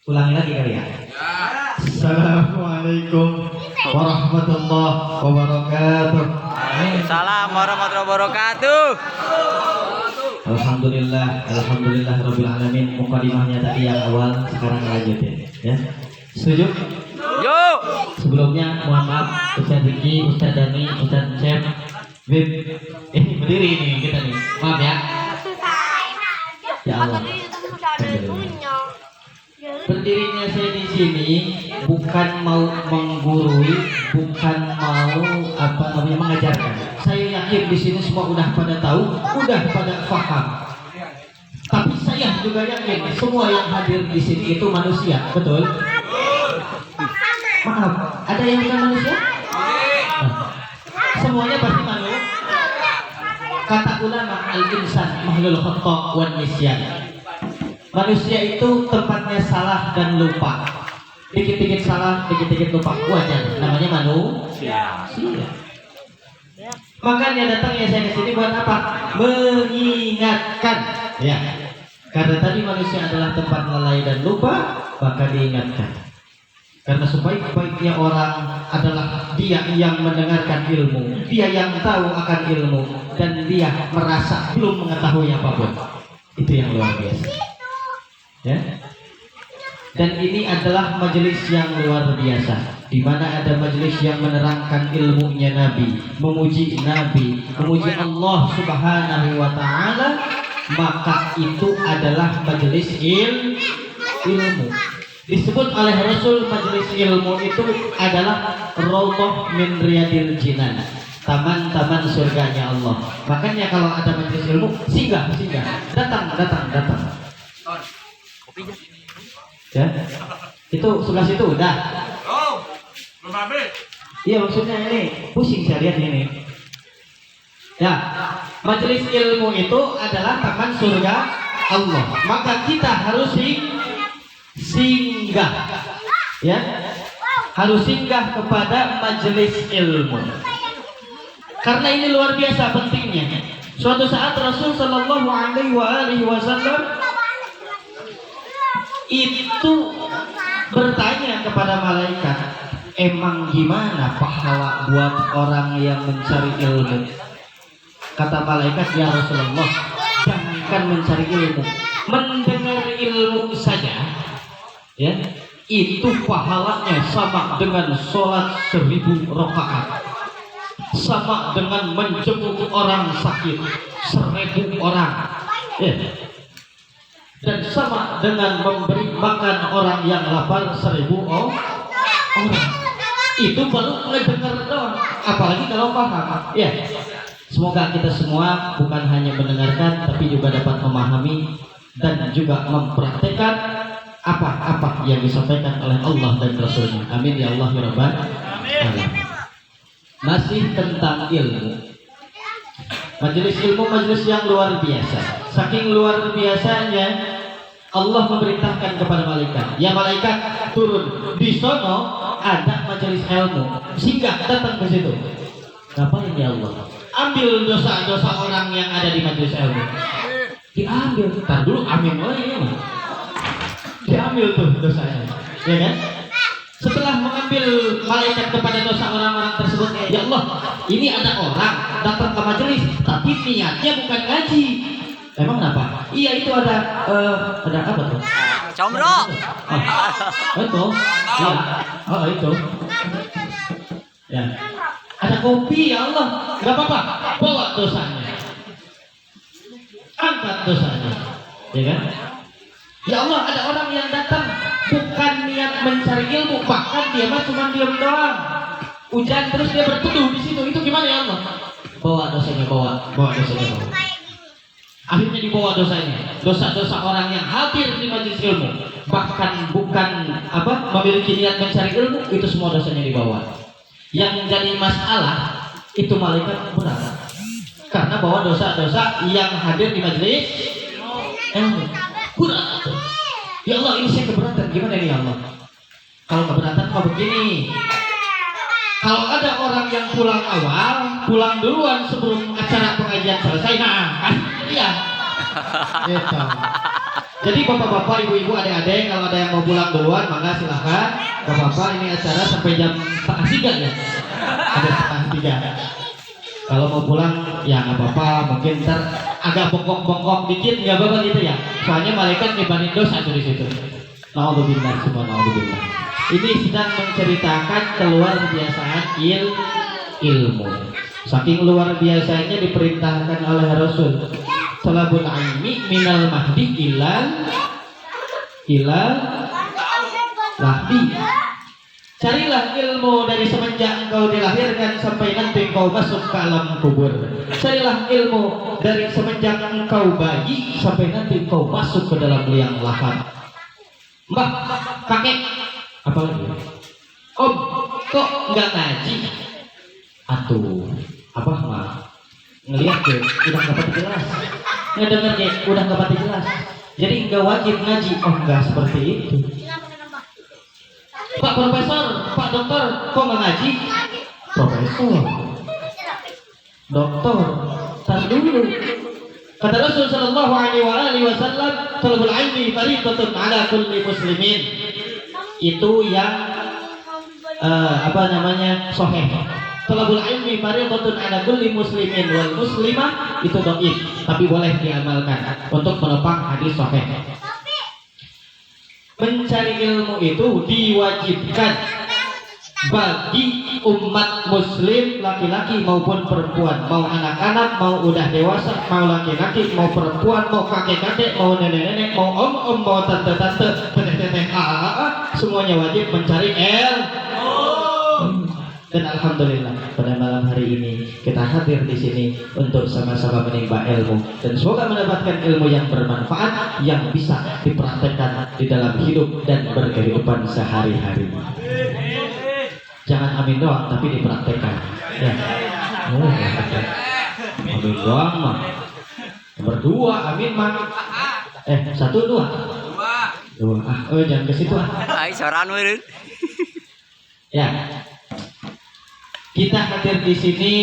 Ulangi lagi kali ya. Assalamualaikum warahmatullahi wabarakatuh. Salam warahmatullahi wabarakatuh. Alhamdulillah rabbil alamin. Mukadimahnya tadi yang awal, sekarang lanjutin ya. Setuju? Yuk. Sebelumnya mohon maaf Ustaz Diki, Ustaz Dani, Ustaz Cep, Bib. Berdiri ini kita nih. Maaf ya. Ya Allah. Berdirinya saya di sini bukan mau menggurui, bukan mau mengajarkan. Saya yakin di sini semua udah pada tahu, udah pada paham. Tapi saya juga yakin semua yang hadir di sini itu manusia, betul? Maaf, ada yang bukan manusia? Semuanya pasti manusia. Kata ulama al-insan mahlul khata' wan nisyan. Manusia itu tempatnya salah dan lupa. Dikit-dikit salah, dikit-dikit lupa. Wajar, namanya manusia. Makanya datangnya saya ke sini buat apa? Mengingatkan. Ya. Karena tadi manusia adalah tempat lalai dan lupa, maka diingatkan. Karena sebaik-baiknya orang adalah dia yang mendengarkan ilmu, dia yang tahu akan ilmu, dan dia merasa belum mengetahui apapun. Itu yang luar biasa. Ya. Dan ini adalah majelis yang luar biasa, di mana ada majelis yang menerangkan ilmunya Nabi, memuji Nabi, memuji Allah Subhanahu wa Ta'ala, maka itu adalah majelis ilmu. Disebut oleh Rasul majelis ilmu itu adalah Raudhah min Riyadil Jinan, taman-taman surganya Allah. Makanya kalau ada majelis ilmu, singgah, datang. Ya, itu sebelah situ udah. Oh, belum habis. Iya, maksudnya ini pusing saya lihat ini. Ya, majelis ilmu itu adalah taman surga Allah. Maka kita harus singgah, ya, harus singgah kepada majelis ilmu. Karena ini luar biasa pentingnya. Suatu saat Rasul Shallallahu Alaihi Wasallam itu bertanya kepada malaikat, emang gimana pahala buat orang yang mencari ilmu? Kata malaikat, ya Rasulullah, jangankan mencari ilmu, mendengar ilmu saja, ya, itu pahalanya sama dengan sholat 1000 rakaat, sama dengan menjenguk orang sakit 1000 orang, ya. Dan sama dengan memberi makan orang yang lapar 1000 orang. Itu baru mendengar doang, apalagi kalau paham. Ya, semoga kita semua bukan hanya mendengarkan, tapi juga dapat memahami dan juga mempraktekkan apa-apa yang disampaikan oleh Allah dan Rasulnya. Amin ya Allah ya Rabbal alamin. Masih tentang ilmu. Majelis ilmu, majelis yang luar biasa. Saking luar biasanya, Allah memerintahkan kepada malaikat, ya malaikat turun di sono, ada majelis ilmu, singgah datang ke situ. Ngapain ya Allah? Ambil dosa-dosa orang yang ada di majelis ilmu. Diambil. Tar dulu, amin. Oh iya, diambil tuh dosanya, ya kan? Setelah mengambil malaikat kepada dosa orang-orang tersebut, ya Allah, ini ada orang datang ke majelis, tapi niatnya bukan ngaji. Emang kenapa? Iya, itu ada apa tuh? Comro. Itu. Ya. Oh, itu. Ya. Ada kopi, ya Allah. Gak apa-apa. Bawa dosanya. Angkat dosanya. Ya kan? Ya Allah, ada orang yang datang bukan niat mencari ilmu, bahkan dia mah cuma diam doang. Hujan terus dia berteduh di situ. Itu gimana ya Allah? Bawa dosanya, bawa dosanya, bawa. Akhirnya dibawa dosanya, dosa-dosa orang yang hadir di majelis ilmu, bahkan bukan memiliki niat mencari ilmu, itu semua dosanya dibawa. Yang jadi masalah itu malaikat berat, karena bawa dosa-dosa yang hadir di majelis ilmu. Berat. Ya Allah, ini saya keberatan, gimana ini ya Allah? Kalau keberatan mau begini. Kalau ada orang yang pulang awal, pulang duluan sebelum acara pengajian selesai, nah, iya. Gitu. Jadi bapak-bapak, ibu-ibu, adik-adik, kalau ada yang mau pulang duluan, maka silahkan. Bapak-bapak, ini acara sampai jam 2:30 ya. Ada 2:30. Kalau mau pulang, ya nggak apa-apa. Mungkin ntar agak bongkok-bongkok dikit, nggak apa-apa gitu ya. Soalnya malaikat nibanin dosa tuh di situ. Naudzubillah, semua naudzubillah. Ini sedang menceritakan keluar biasaan ilmu. Saking luar biasanya diperintahkan oleh Rasul. Talabul ilmi minal mahdi ilal lahdi. Carilah ilmu dari semenjak engkau dilahirkan sampai nanti engkau masuk ke alam kubur. Carilah ilmu dari semenjak engkau bayi sampai nanti engkau masuk ke dalam liang lahat. Mbah, kakek, apa lagi? Om, kok nggak ngaji? Atuh, apa mah? Ngelihat deh, udah nggak pati jelas. Ngedenger deh, udah nggak pati jelas. Jadi nggak wajib ngaji. Oh, nggak seperti itu. Pak Profesor, Pak Dokter, kok nggak ngaji? Profesor, Dokter, tar dulu. Kata Rasul Sallallahu Alaihi Wasallam, talabul ilmi faridatun ala kulli muslimin. Itu yang sahih. Talabul ilmi faridatun ala kulli muslimin wal muslimah itu dhaif, tapi boleh diamalkan untuk menopang hadis sahih. Mencari ilmu itu diwajibkan bagi umat muslim, laki-laki maupun perempuan, mau anak-anak, mau udah dewasa, mau laki-laki, mau perempuan, mau kakek-kakek, mau nenek-nenek, mau om-om, mau tante-tante, teteh-teteh, semuanya wajib mencari ilmu. Dan alhamdulillah pada malam hari ini kita hadir di sini untuk sama-sama menimba ilmu, dan semoga mendapatkan ilmu yang bermanfaat yang bisa dipraktekkan di dalam hidup dan berkehidupan sehari-hari. Jangan amin doang, tapi dipraktekkan. Ya. Amin doang mah. Nomor 2 amin mah. 1, 2. 2. Jangan ke situ. Ay, soran we. Ya. Kita hadir di sini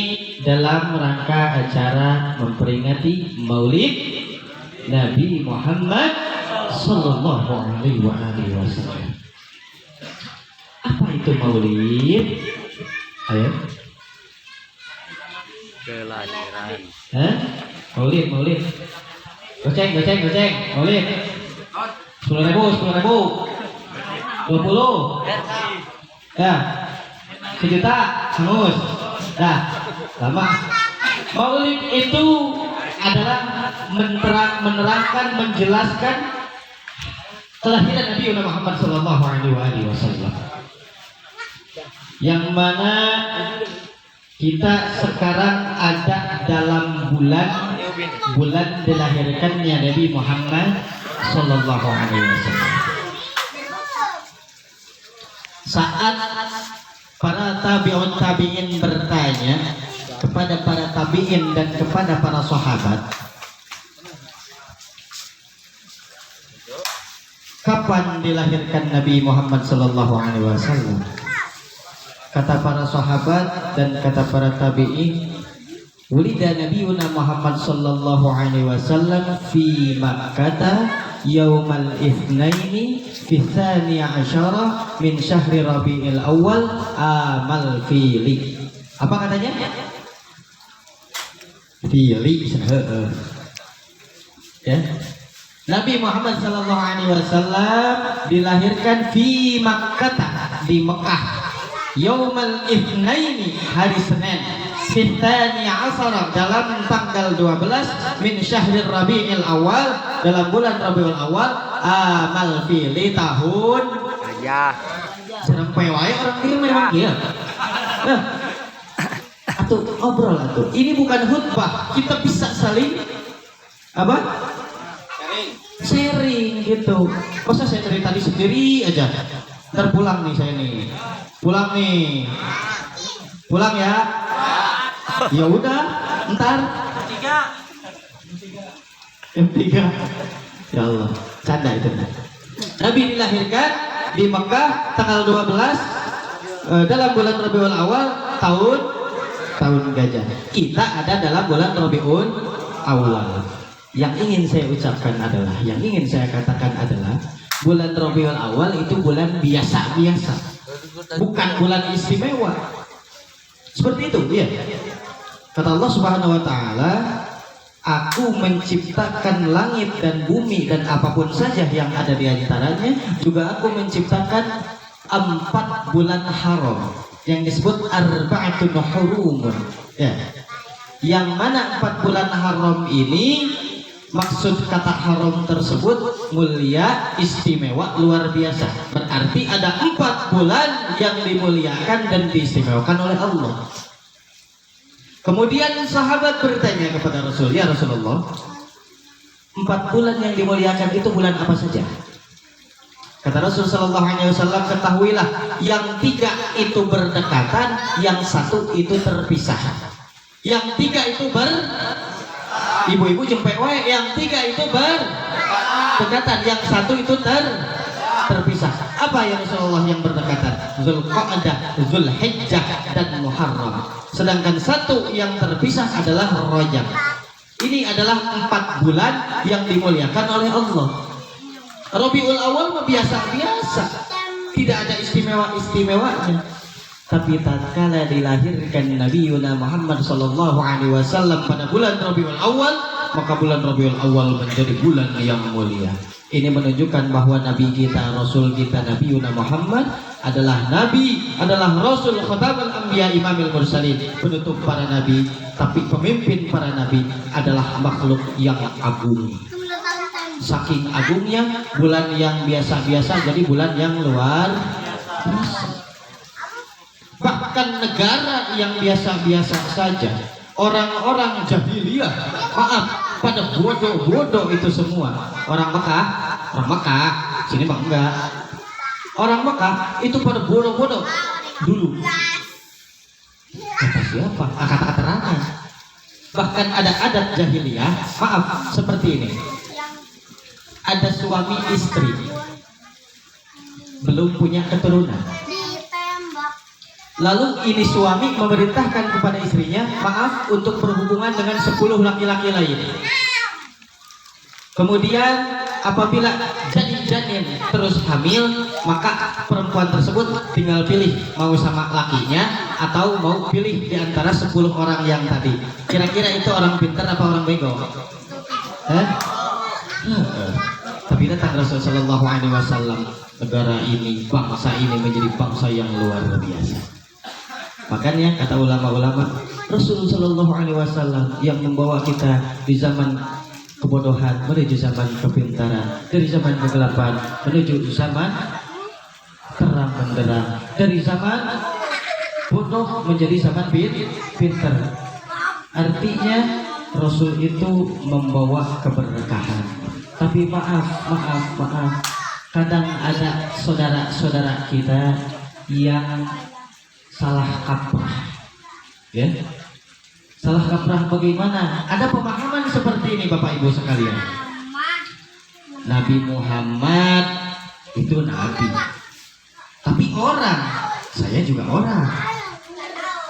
dalam rangka acara memperingati Maulid Nabi Muhammad Sallallahu Alaihi Wasallam. Apa itu Maulid? Ayo. Kelahiran. Maulid. Goceng. Maulid. 10.000. 20. Ya. 1.000.000. Hangus. Nah, lama. Maulid itu adalah menerangkan, menjelaskan kelahiran Nabi Muhammad Sallallahu Alaihi Wasallam. Yang mana kita sekarang ada dalam bulan dilahirkannya Nabi Muhammad Sallallahu Alaihi Wasallam. Saat para tabi'in bertanya kepada para tabi'in dan kepada para sahabat, kapan dilahirkan Nabi Muhammad Sallallahu Alaihi Wasallam? Kata para sahabat dan kata para tabi'in, wulida Nabiyuna Muhammad Sallallahu Alaihi Wasallam fi Makkah yaumal itsnaini fi tsani asyara min syahri Rabiul Awal amal fili. Apa katanya? Fili. Ya. Nabi Muhammad Sallallahu Alaihi Wasallam dilahirkan fi Makkah, di Mekah, yaumal itsnaini, hari Senin, fitani asara, dalam tanggal 12 min syahrir Rabiul Awal, dalam bulan Rabiul Awal, amal fili, tahun Ya. serempai wae orang kieu memang kieu. Atuh ngobrol atuh. Ini bukan khutbah, kita bisa saling apa? Sharing gitu. Masa saya cerita tadi sendiri aja. Ntar pulang nih saya nih. Pulang ya. Ya udah, ntar M3. Ya Allah, canda itu. Nabi dilahirkan di Mekah tanggal 12 dalam bulan Rabiul Awal, tahun gajah. Kita ada dalam bulan Rabiul Awal. Yang ingin saya ucapkan adalah, yang ingin saya katakan adalah, bulan Rabiul Awal itu bulan biasa-biasa, bukan bulan istimewa. Seperti itu, ya. Kata Allah Subhanahu wa taala, aku menciptakan langit dan bumi dan apapun saja yang ada di antaranya, juga aku menciptakan 4 bulan haram yang disebut arba'atun hurum. Ya. Yang mana 4 bulan haram ini, maksud kata haram tersebut mulia, istimewa, luar biasa. Berarti ada 4 bulan yang dimuliakan dan diistimewakan oleh Allah. Kemudian sahabat bertanya kepada Rasul, ya Rasulullah, 4 bulan yang dimuliakan itu bulan apa saja? Kata Rasul sallallahu alaihi wasallam, ketahuilah yang 3 itu berdekatan, yang 1 itu terpisah. Yang 3 itu ibu-ibu jempek wae, yang 3 itu berdekatan, yang 1 itu terpisah. Apa ya Rasulullah yang berdekatan? Zulqa'dah, Zulhijjah dan Muharram. Sedangkan 1 yang terpisah adalah Rajab. Ini adalah 4 bulan yang dimuliakan oleh Allah. Rabiul Awal mah biasa-biasa, tidak ada istimewa-istimewanya. Tapi tatkala dilahirkan Nabi Yuna Muhammad sallallahu alaihi wasallam pada bulan Rabiul Awal, maka bulan Rabiul Awal menjadi bulan yang mulia. Ini menunjukkan bahwa Nabi kita, Rasul kita, Nabi Yuna Muhammad adalah Nabi, adalah Rasul, Khatamul Anbiya, Imamul Mursalin, penutup para Nabi. Tapi pemimpin para Nabi adalah makhluk yang agung. Saking agungnya, bulan yang biasa-biasa jadi bulan yang luar biasa. Bahkan negara yang biasa-biasa saja, orang-orang jahiliyah, maaf, pada bodoh-bodoh itu semua. Orang Mekah, sini bang enggak. Orang Mekah itu pada bodoh-bodoh dulu. Kata siapa? Kata keterangan. Bahkan ada adat jahiliyah, maaf, seperti ini. Ada suami istri belum punya keturunan, lalu ini suami memerintahkan kepada istrinya, maaf, untuk berhubungan dengan 10 laki-laki lain. Kemudian apabila jadi janin terus hamil, maka perempuan tersebut tinggal pilih mau sama lakinya atau mau pilih di antara 10 orang yang tadi. Kira-kira itu orang pintar apa orang bego? Tapi datang Rasulullah Shallallahu Alaihi Wasallam, negara ini, bangsa ini menjadi bangsa yang luar biasa. Makanya kata ulama-ulama, Rasulullah Shallallahu Alaihi Wasallam yang membawa kita di zaman kebodohan menuju zaman kepintaran, dari zaman kegelapan menuju zaman terang benderang, dari zaman bodoh menjadi zaman pintar. Artinya Rasul itu membawa keberkahan. Tapi maaf, kadang ada saudara-saudara kita yang salah kaprah, ya. Salah kaprah bagaimana? Ada pemahaman seperti ini, Bapak Ibu sekalian. Nabi Muhammad itu nabi, tapi orang, saya juga orang.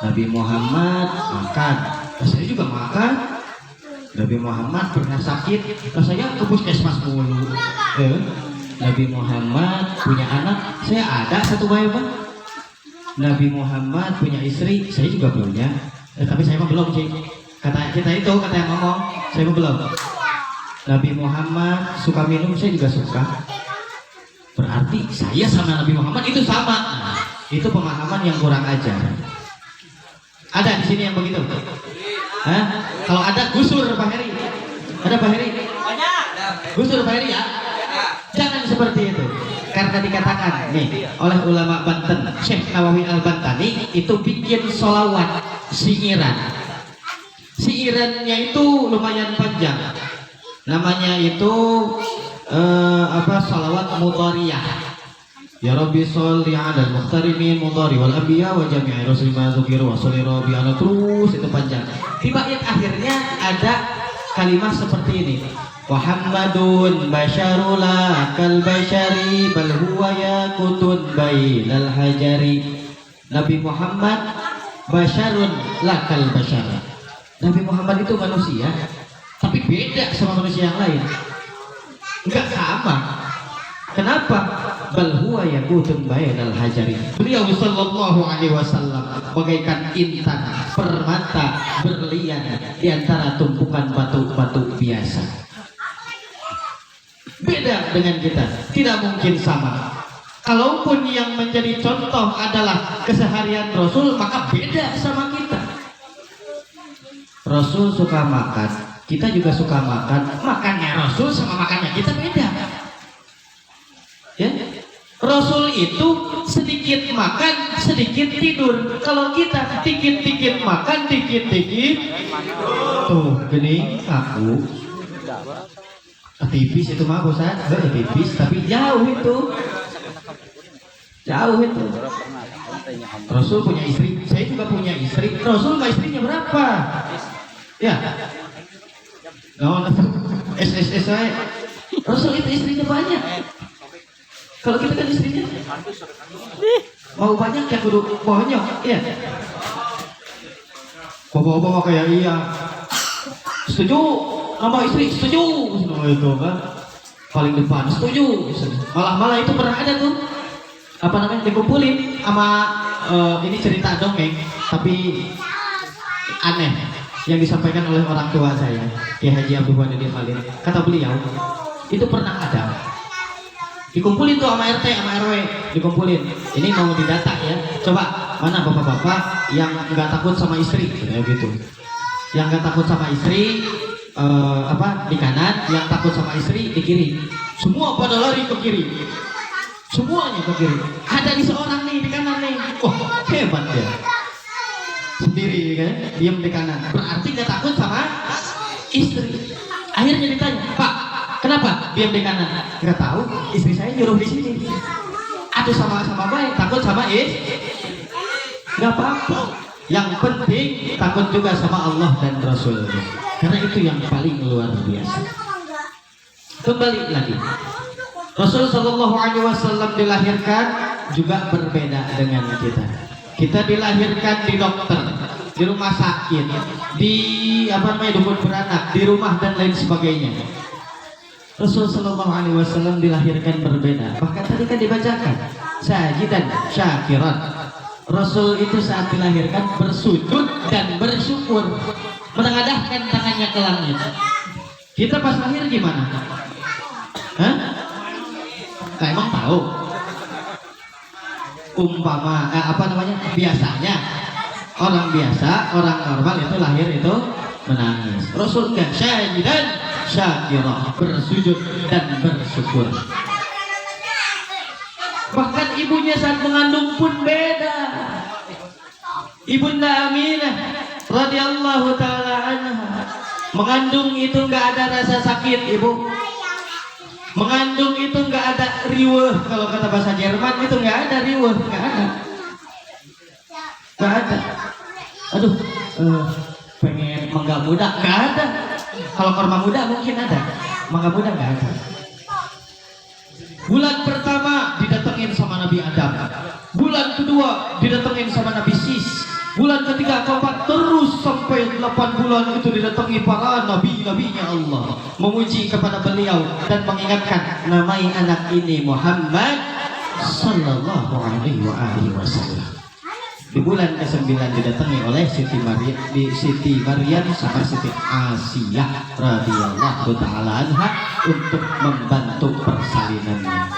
Nabi Muhammad makan, saya juga makan. Nabi Muhammad pernah sakit, saya ke puskesmas mulu. Nabi Muhammad punya anak, saya ada 1 bayi, Bang. Nabi Muhammad punya istri, saya juga punya. Tapi saya mah belum, Cik. Kata kita itu, kata yang ngomong, saya mah belum. Nabi Muhammad suka minum, saya juga suka. Berarti saya sama Nabi Muhammad itu sama. Nah, itu pemahaman yang kurang ajar. Ada di sini yang begitu? Hah? Kalau ada gusur Pak Heri. Ada Pak Heri? Gusur Pak Heri ya? Jangan seperti itu. Karena dikatakan nih oleh ulama Banten, Syekh Nawawi Al-Bantani itu bikin sholawat siiran. Siirannya itu lumayan panjang. Namanya itu sholawat mudhariyah. Ya Rabbi sholli ala al-muhtarimin mudhari wal anbiya wa jami'i rasul ma dzukiru wa sholli rabbi ala, terus itu panjang. Di bait akhirnya ada kalimat seperti ini. Muhammadun basyarula kal basyari bal huwa yakutun bainal hajari. Nabi Muhammad basyarun lakal basyara. Nabi Muhammad itu manusia, tapi beda sama manusia yang lain. Enggak sama. Kenapa? Bal huwa yakutun bainal hajarin. Beliau sallallahu alaihi wasallam bagaikan intan permata berlian di antara tumpukan batu-batu biasa. Beda dengan kita, tidak mungkin sama. Kalaupun yang menjadi contoh adalah keseharian Rasul, maka beda sama kita. Rasul suka makan, kita juga suka makan. Makannya Rasul sama makannya kita beda. Ya, Rasul itu sedikit makan, sedikit tidur. Kalau kita dikit-dikit makan, dikit-dikit tuh gini aku tipis itu mah bosan, tipis tapi jauh itu. Rasul punya istri, saya juga punya istri. Rasul sama istrinya berapa? Ya, SSS saya. Rasul itu istrinya banyak. Kalau kita kan istrinya mau banyak ya kudu banyak, ya. Bawa-bawa kayak iya. Setuju nama istri, setuju. Itu kan paling depan setuju. Malah itu pernah ada tuh apa namanya dikumpulin sama ini cerita dongeng tapi aneh yang disampaikan oleh orang tua saya, Kiai Haji Abdul Ghani Khalil. Kata beliau itu pernah ada dikumpulin tuh sama RT sama RW, dikumpulin. Ini mau didata ya, coba mana bapak-bapak yang nggak takut sama istri, kayak gitu. Yang nggak takut sama istri di kanan, yang takut sama istri di kiri. Semua pada lari ke kiri, semuanya ke kiri. Ada di seorang nih di kanan nih, wah hebat ya, sendiri kan, diam di kanan. Berarti nggak takut sama istri. Akhirnya ditanya, Pak, kenapa diam di kanan? Nggak tahu, istri saya nyuruh di sini. Aduh sama-sama baik, takut sama nggak apa-apa. Yang penting takut juga sama Allah dan Rasul. Karena itu yang paling luar biasa. Kembali lagi, Rasul Shallallahu Alaihi Wasallam dilahirkan juga berbeda dengan kita. Kita dilahirkan di dokter, di rumah sakit, di dukun beranak, di rumah dan lain sebagainya. Rasul Shallallahu Alaihi Wasallam dilahirkan berbeda. Bahkan tadi kan dibacakan sajidan syakiran. Rasul itu saat dilahirkan bersujud dan bersyukur, menengadahkan tangannya ke langit. Kita pas lahir gimana? Hah? Nah, emang tahu? Umpama biasanya orang biasa, orang normal itu lahir itu menangis. Rasul enggak, syajidan syakirah, bersujud dan bersyukur. Bahkan ibunya saat mengandung pun beda. Ibunda Aminah radhiyallahu taala anha mengandung itu enggak ada rasa sakit, Ibu. Mengandung itu enggak ada riweuh, kalau kata bahasa Jerman itu enggak ada riweuh, enggak ada. Enggak ada. Aduh, pengen mangga muda, enggak ada. Kalau korma muda mungkin ada, mangga muda enggak ada. Bulan pertama didatengin sama Nabi Adam, bulan kedua didatengin sama Nabi Sis, bulan ketiga keempat terus sampai 8 bulan itu didatangi para nabi-nabinya Allah, memuji kepada beliau dan mengingatkan namai anak ini Muhammad sallallahu alaihi wasallam. Di bulan ke-9 didatangi oleh Siti Maryam sama Siti Asiyah radhiyallahu taala anha untuk membantu persalinannya.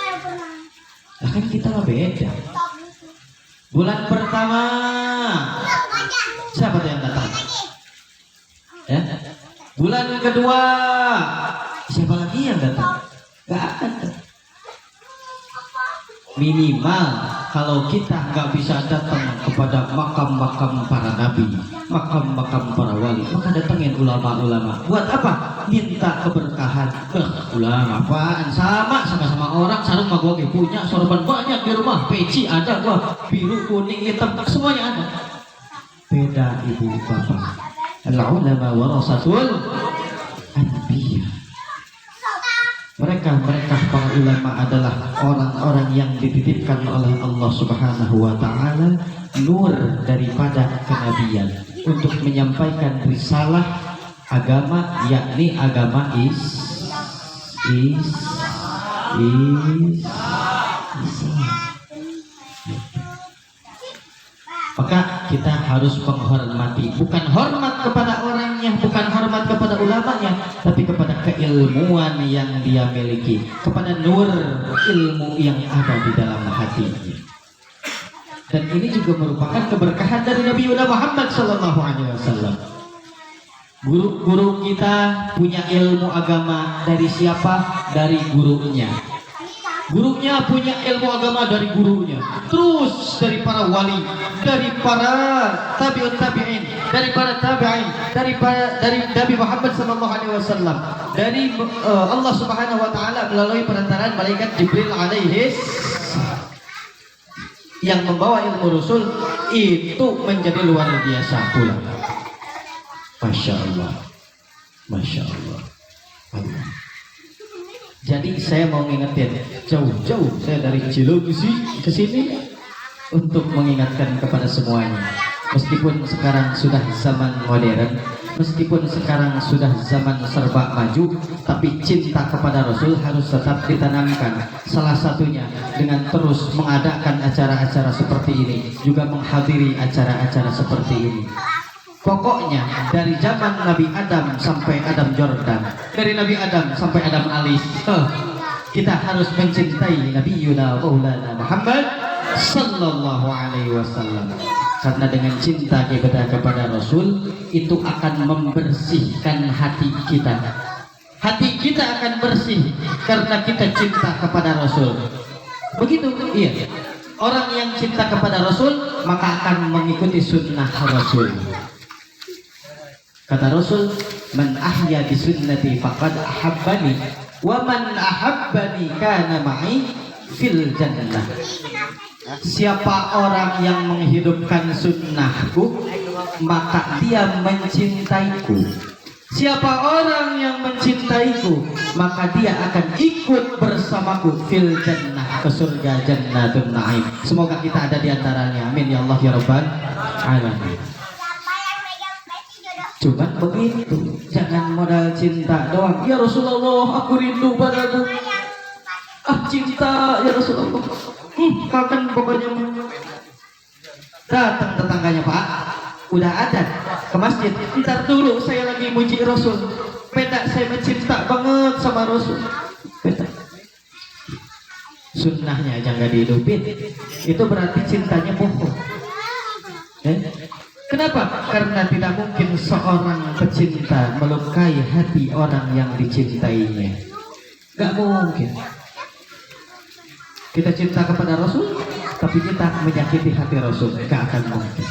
Nah, kan kita beda. Bulan pertama siapa tuh yang datang? Ya. Bulan kedua siapa lagi yang datang? Gak ada. Minimal kalau kita nggak bisa datang kepada makam-makam para nabi, makam-makam para wali, maka datengin ulama-ulama. Buat apa? Minta keberkahan. Ulama apaan? Sama-sama orang. Sarung mah gua punya, sorban banyak di rumah. Peci ada gua, biru, kuning, hitam, semuanya ada. Beda ibu bapak. Al-ulama warasatul anbiya. Mereka para ulama adalah orang-orang yang dititipkan oleh Allah Subhanahu wa taala nur daripada kenabian untuk menyampaikan risalah agama, yakni agama Islam. Maka kita harus menghormati, bukan hormat kepada orangnya, bukan hormat kepada ulamanya, tapi kepada keilmuan yang dia miliki, kepada nur ilmu yang ada di dalam hatinya. Dan ini juga merupakan keberkahan dari Nabi Muhammad SAW. Guru-guru kita punya ilmu agama dari siapa? Dari gurunya. Gurunya punya ilmu agama dari gurunya, terus dari para wali, dari para tabi'ut tabi'in, dari para tabi'in, dari Nabi Muhammad SAW, dari Allah Subhanahu wa taala melalui perantaraan malaikat Jibril alaihi yang membawa ilmu Rasul itu menjadi luar biasa pula. Masya Allah, Masya Allah. Allah. Jadi saya mau ngingetin, jauh-jauh saya dari Cilengsi ke sini untuk mengingatkan kepada semuanya. Meskipun sekarang sudah zaman modern, meskipun sekarang sudah zaman serba maju, tapi cinta kepada Rasul harus tetap ditanamkan. Salah satunya dengan terus mengadakan acara-acara seperti ini, juga menghadiri acara-acara seperti ini. Pokoknya dari zaman Nabi Adam sampai Adam Jordan, dari Nabi Adam sampai Adam Alis, kita harus mencintai Nabi Yuna Maulana Muhammad Sallallahu Alaihi Wasallam. Karena dengan cinta kita kepada Rasul itu akan membersihkan hati kita. Hati kita akan bersih karena kita cinta kepada Rasul. Begitu, iya. Orang yang cinta kepada Rasul maka akan mengikuti sunnah Rasul. Kata Rasul, man ahya bi sunnati faqad ahabbani wa man ahabbani kana ma'i fil jannah. Siapa orang yang menghidupkan sunnahku maka dia mencintaiku. Siapa orang yang mencintaiku maka dia akan ikut bersamaku fil jannah, ke surga Jannatun Na'im. Semoga kita ada di antaranya. Amin ya Allah ya Rabbal alamin. Cuma begitu, jangan modal cinta doang. Ya Rasulullah, aku rindu padamu. Ah, cinta ya Rasulullah. Kapan pokoknya. Datang tetangganya, Pak, udah ada ke masjid. Ntar dulu, saya lagi muji Rasul. Beda, saya mencinta banget sama Rasul. Beda. Sunnahnya aja nggak dihidupin, itu berarti cintanya bohong. Kenapa? Karena tidak mungkin seorang pecinta melukai hati orang yang dicintainya. Gak mungkin. Kita cinta kepada Rasul, tapi kita menyakiti hati Rasul. Gak akan mungkin.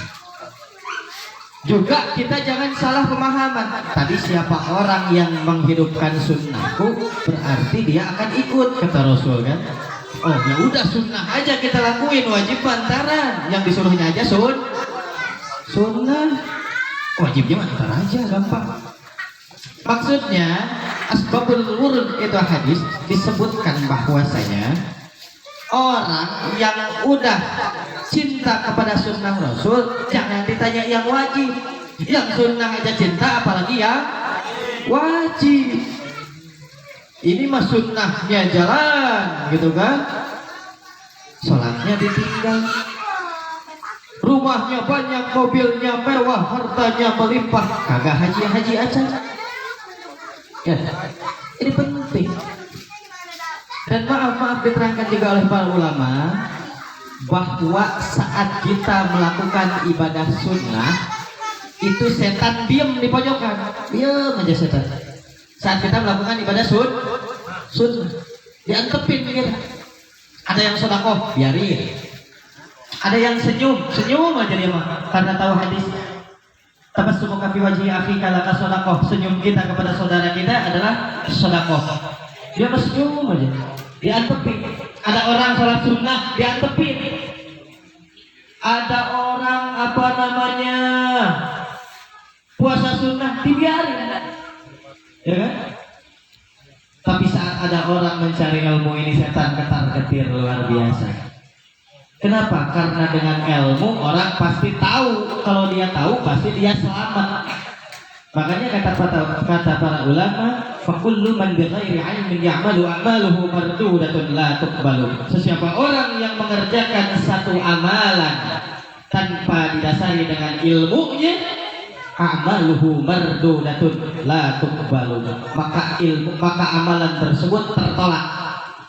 Juga kita jangan salah pemahaman. Tadi siapa orang yang menghidupkan sunnahku, berarti dia akan ikut, kata Rasul kan? Oh ya udah, sunnah aja kita lakuin, wajib bantaran. Yang disuruhnya aja sunnah, wajibnya mah ntar aja, gampang. Maksudnya asbabul wurud itu hadis disebutkan bahwasanya orang yang udah cinta kepada sunnah Rasul jangan ditanya yang wajib. Yang sunnah aja cinta, apalagi yang wajib. Ini mah sunnahnya jalan gitu kan, sholatnya ditinggal, rumahnya banyak, mobilnya mewah, hartanya melimpah, kagak haji aja. Ya, ini penting. Dan maaf diterangkan juga oleh para ulama bahwa saat kita melakukan ibadah sunnah itu setan diam di pojokan, diam aja setan. Saat kita melakukan ibadah sunnah diantepin gitu. Ada yang sedekah, biarin. Ada yang senyum aja dia mah, karena tahu hadis tabassum fi wajhi akhika laka shadaqah. Senyum kita kepada saudara kita adalah sedekah. Dia senyum aja, diantepin. Ada orang salat sunnah, diantepin. Ada orang puasa sunnah, dibiarin, ya kan? Tapi saat ada orang mencari ilmu ini, setan ketar-ketir luar biasa. Kenapa? Karena dengan ilmu orang pasti tahu. Kalau dia tahu pasti dia selamat. Makanya kata para ulama, fakullu man bighairi ilmin ya'malu a'maluhu mardudatun la tuqbalu. Sesiapa orang yang mengerjakan satu amalan tanpa didasari dengan ilmunya, a'maluhu mardudatun la tuqbalu. Maka amalan tersebut tertolak,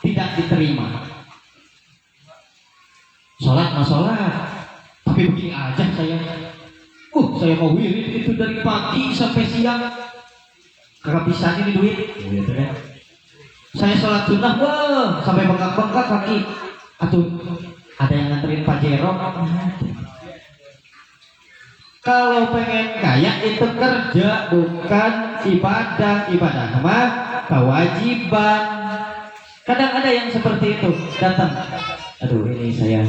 tidak diterima. Sholat mah sholat, tapi begini aja saya mau wirid itu dari pagi sampai siang, kagak bisa ini duit, gitu kan? Saya sholat sunnah, wah sampai bengkak-bengkak kaki. Atuh ada yang nganterin Pajero. Kalau pengen kaya itu kerja, bukan ibadah mah kewajiban. Kadang ada yang seperti itu datang, aduh ini saya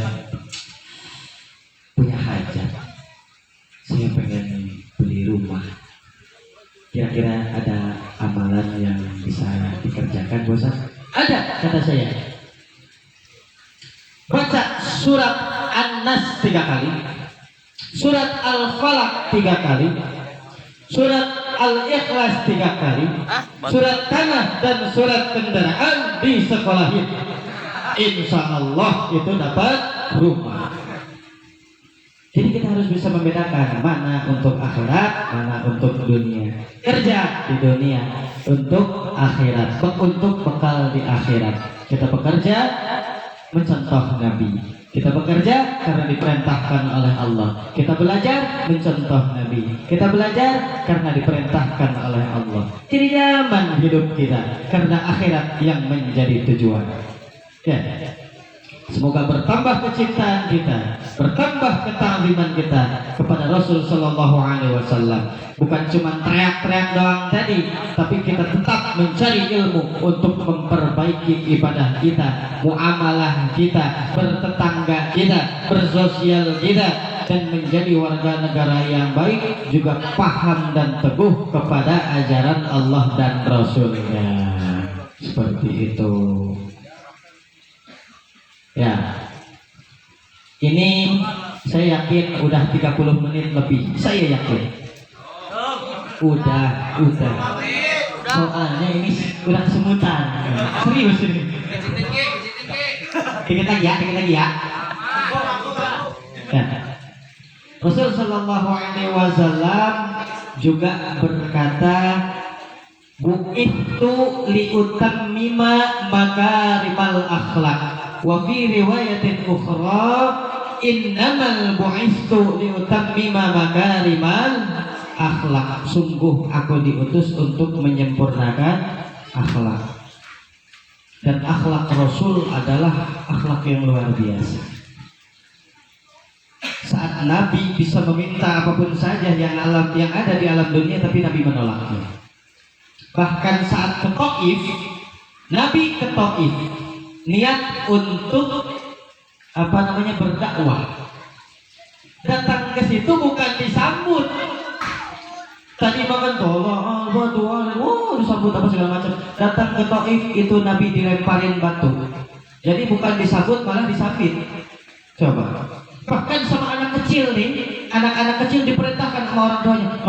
punya hajat, saya pengen beli rumah, kira-kira ada amalan yang bisa dikerjakan bosan? Ada, kata saya. Baca surat An-Nas 3 kali, surat Al-Falaq 3 kali, surat Al-Ikhlas 3 kali, surat tanah dan surat kendaraan di sekolahin. Insya Allah itu dapat rumah. Jadi kita harus bisa membedakan mana untuk akhirat, mana untuk dunia. Kerja di dunia untuk akhirat, untuk bekal di akhirat. Kita bekerja mencontoh Nabi. Kita bekerja karena diperintahkan oleh Allah. Kita belajar mencontoh Nabi. Kita belajar karena diperintahkan oleh Allah. Jadi nyaman hidup kita karena akhirat yang menjadi tujuan. Ya. Semoga bertambah kecintaan kita, bertambah ketakziman kita kepada Rasul Sallallahu Alaihi Wasallam. Bukan cuma teriak-teriak doang tadi, tapi kita tetap mencari ilmu untuk memperbaiki ibadah kita, muamalah kita, bertetangga kita, bersosial kita, dan menjadi warga negara yang baik, juga paham dan teguh kepada ajaran Allah dan Rasulnya. Seperti itu. Ya, ini saya yakin udah 30 menit lebih. Saya yakin. Udah. Soalnya ini udah semutan. Serius ini. Dikit lagi ya. Ya. Rasul Sallallahu Alaihi Wasallam juga berkata, bu'ithu liutammima makarimal akhlak. Wa fi riwayatin ukhra innamal bu'istu liutammima makarimal akhlak. Sungguh aku diutus untuk menyempurnakan akhlak. Dan akhlak Rasul adalah akhlak yang luar biasa. Saat Nabi bisa meminta apapun saja yang ada di alam dunia, tapi Nabi menolaknya. Bahkan saat ke Taif, Nabi ke Taif niat untuk berdakwah. Datang ke situ bukan disambut. Tadi makan tolong, disambut apa segala macam. Datang ke Taif itu Nabi dilemparin batu. Jadi bukan disambut, malah disambit. Coba. Bahkan sama anak kecil nih, anak-anak kecil diperintahkan sama orang tuanya.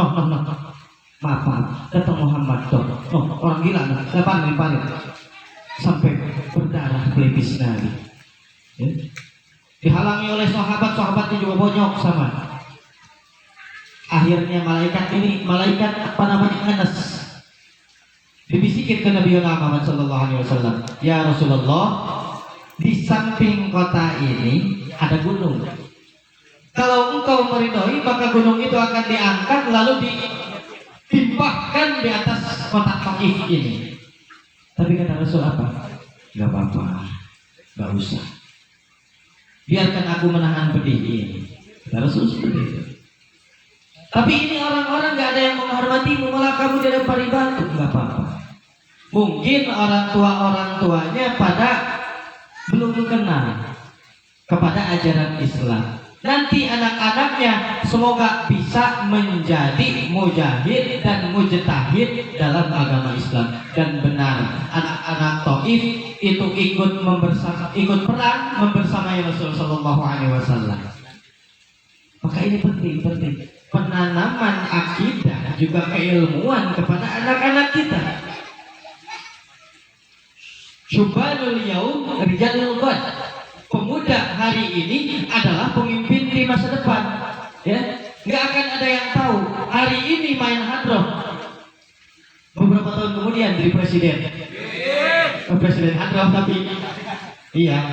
Maaf, datang Muhammad tuh. Orang gila nih, lemparin. Sampai berdarah pelipis Nabi. Ya. Dihalangi oleh sahabatnya juga bonyok sama. Akhirnya malaikat Anas dibisikin ke Nabi Muhammad Sallallahu Alaihi Wasallam, ya Rasulullah, di samping kota ini ada gunung. Kalau engkau meridhoi, maka gunung itu akan diangkat lalu ditimpahkan di atas kota Taif ini. Tapi kata Rasul apa? Gak apa-apa, gak usah. Biarkan aku menahan pedih ini. Kata Rasul seperti itu. Tapi ini orang-orang gak ada yang menghormatimu, malah kamu dilempari batu. Gak apa-apa. Mungkin orang tuanya pada belum kenal kepada ajaran Islam. Nanti anak-anaknya semoga bisa menjadi mujahid dan mujtahid dalam agama Islam. Dan benar, anak-anak Taif itu ikut perang membersamai Rasul Sallallahu Alaihi Wasallam. Maka ini penting penanaman akidah juga keilmuan kepada anak-anak kita. Syubanul yaum rijalul ghad. Pemuda hari ini adalah pemimpin di masa depan. Ya, nggak akan ada yang tahu hari ini main hadroh, beberapa tahun kemudian jadi presiden. Presiden hadroh tapi iya.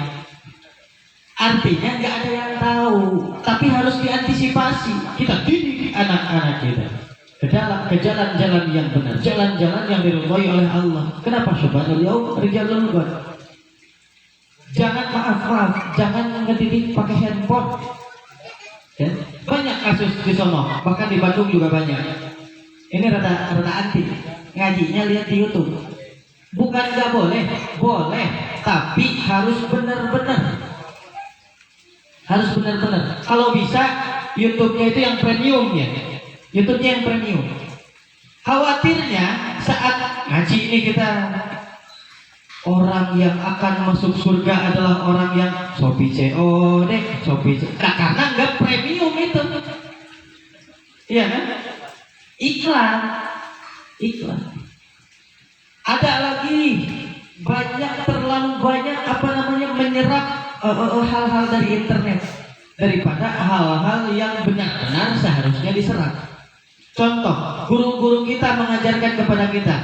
Artinya nggak ada yang tahu, tapi harus diantisipasi. Kita didik anak-anak kita ke jalan-jalan yang benar, jalan-jalan yang diridhoi oleh Allah. Kenapa? Subhanallah yaum rijalul ghad. Jangan maaf, jangan ngedidik pakai handphone. Ya? Banyak kasus di sono, bahkan di Bandung juga banyak. Ini rada anti. Ngajinya lihat di YouTube. Bukan nggak boleh, boleh, tapi harus benar-benar. Harus benar-benar. Kalau bisa YouTube-nya itu yang premium ya. YouTube-nya yang premium. Khawatirnya saat ngaji ini kita, orang yang akan masuk surga adalah orang yang Shopee COD, Shopee. Nah, karena nggak premium itu. Iya kan? Iklan. Ada lagi terlalu banyak menyerap hal-hal dari internet daripada hal-hal yang benar-benar seharusnya diserap. Contoh, guru-guru kita mengajarkan kepada kita,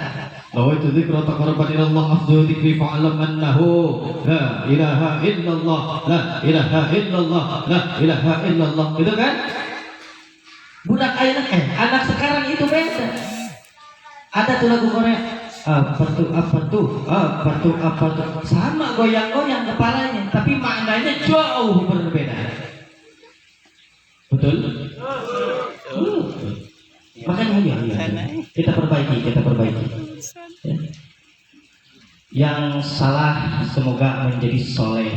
bahwa itu dzikra taqarruban Allah afdhu dzikri fa'lam annahu la ilaha illallah, la ilaha illallah, la ilaha illallah. Gitu kan? Budak anak sekarang itu beda. Ada tuh lagu Korea, apa tuh sama goyang-goyang kepalanya, tapi maknanya jauh berbeda. Betul? Makanya ya, kita perbaiki. Ya. Yang salah semoga menjadi soleh.